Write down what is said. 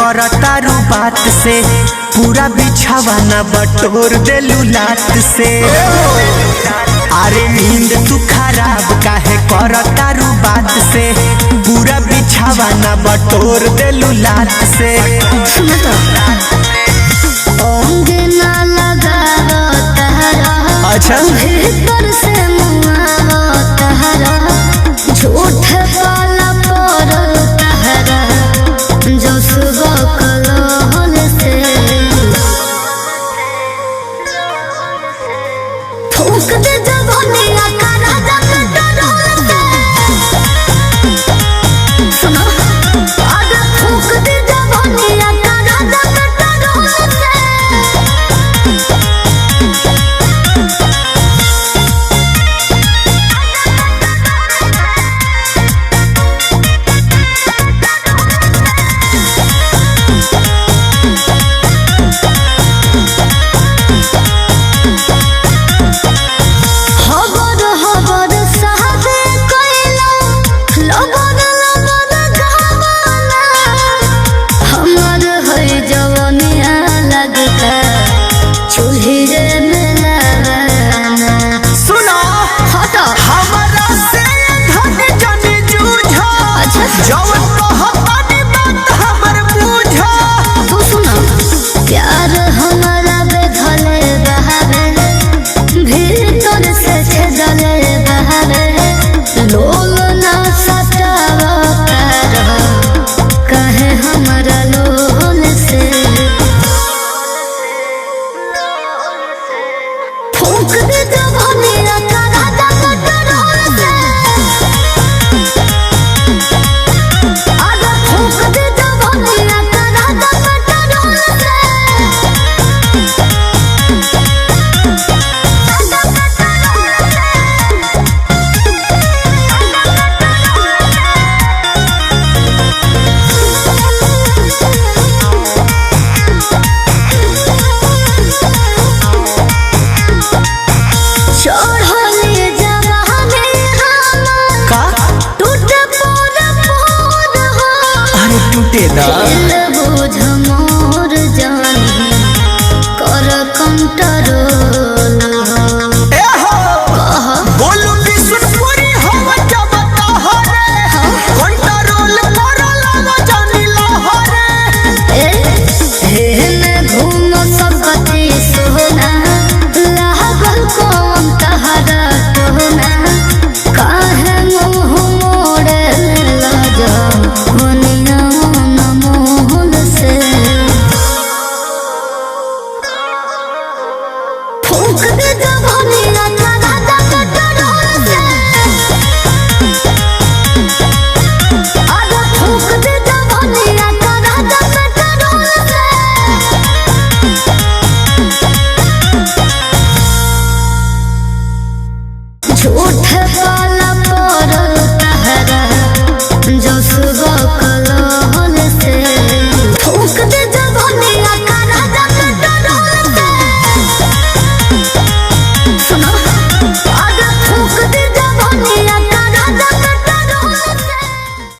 करतारू बात से पूरा बिछावा न बटोर देलू लात से। अरे नींद तू खराब काहे करतारू बात से पूरा बिछावा न बटोर देलू लात से। अच्छा भीतर से झूठ वाला पर तहरा जो सुबह कलोल से फूक दे जवानिया का राजा कटोल से। सुनो आज फूक दे जवानिया का राजा कटोल से। बुझ मोर जानी कर कंट्रोल बोलू बिसुनपुरी हम जब तोहरे कंट्रोल करला जानी लहरे। हेने घूम सकती सोना लागल कौन तहरा टोना काहे मुँह मोड़े लजा मनिया फूक दे जवानी